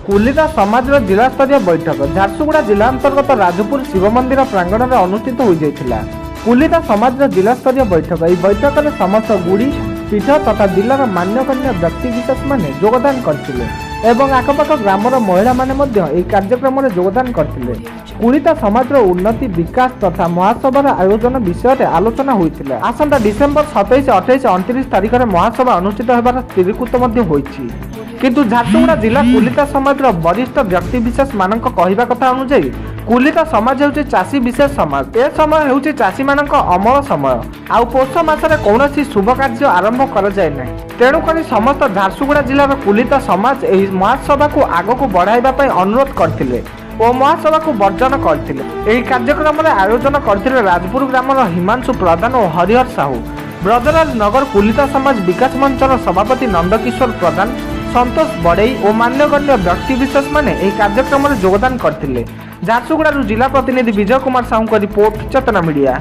कुलिता समाज जिला स्तरीय बैठक झारसुगुड़ा जिला अंतर्गत राजपुर शिव मंदिर प्रांगण में अनुष्ठित हो जाता। कुलिता समाज जिला स्तरीय बैठक यह बैठक में समस्त गुड़ी पीठ तथा जिलार मान्यगण्य व्यक्तिविशेष माने योगदान करथिले एवं आखपाख ग्रामर महिला माने कार्यक्रम में योगदान करथिले। कुलिता समाज उन्नति विकास तथा महासभार आयोजन विषय में आलोचना होइथिले। आसंता डिसेम्बर 27, 28, 29 तारिख में महासभा अनुष्ठित होबार स्थिरीकृत होइछि। किंतु झारसुगुड़ा जिला कुलिता समाज वरिष्ठ व्यक्तिविशेष मानक कहवा कथा अनुसार कुलिता समाज होउछि चाषी विशेष समाज। ए समय होउछि चाषी मानक अमल समय। आउ पौष मासरे कौनसी शुभ कार्य आरंभ कर जाय नै। तेणु करी समस्त झारसुगुड़ा जिलार कुलिता समाज एही महासभा को आगको बढ़ाइबा पई अनुरोध करथिले और महासभा को वर्जन करथिले। एही कार्यक्रम रे आयोजन करथिले राजपुर ग्रामर हिमांशु प्रधान और हरिहर साहू, ब्रजराज नगर कुलिता समाज विकास मंचर सभापति नंदकिशोर प्रधान, संतोष बड़ई और मान्यगण्य व्यक्तिविशेष माने एही कार्यक्रम में योगदान करथिले। झारसुगुड़ा जिला प्रतिनिधि विजय कुमार साहू का रिपोर्ट चेतना मीडिया।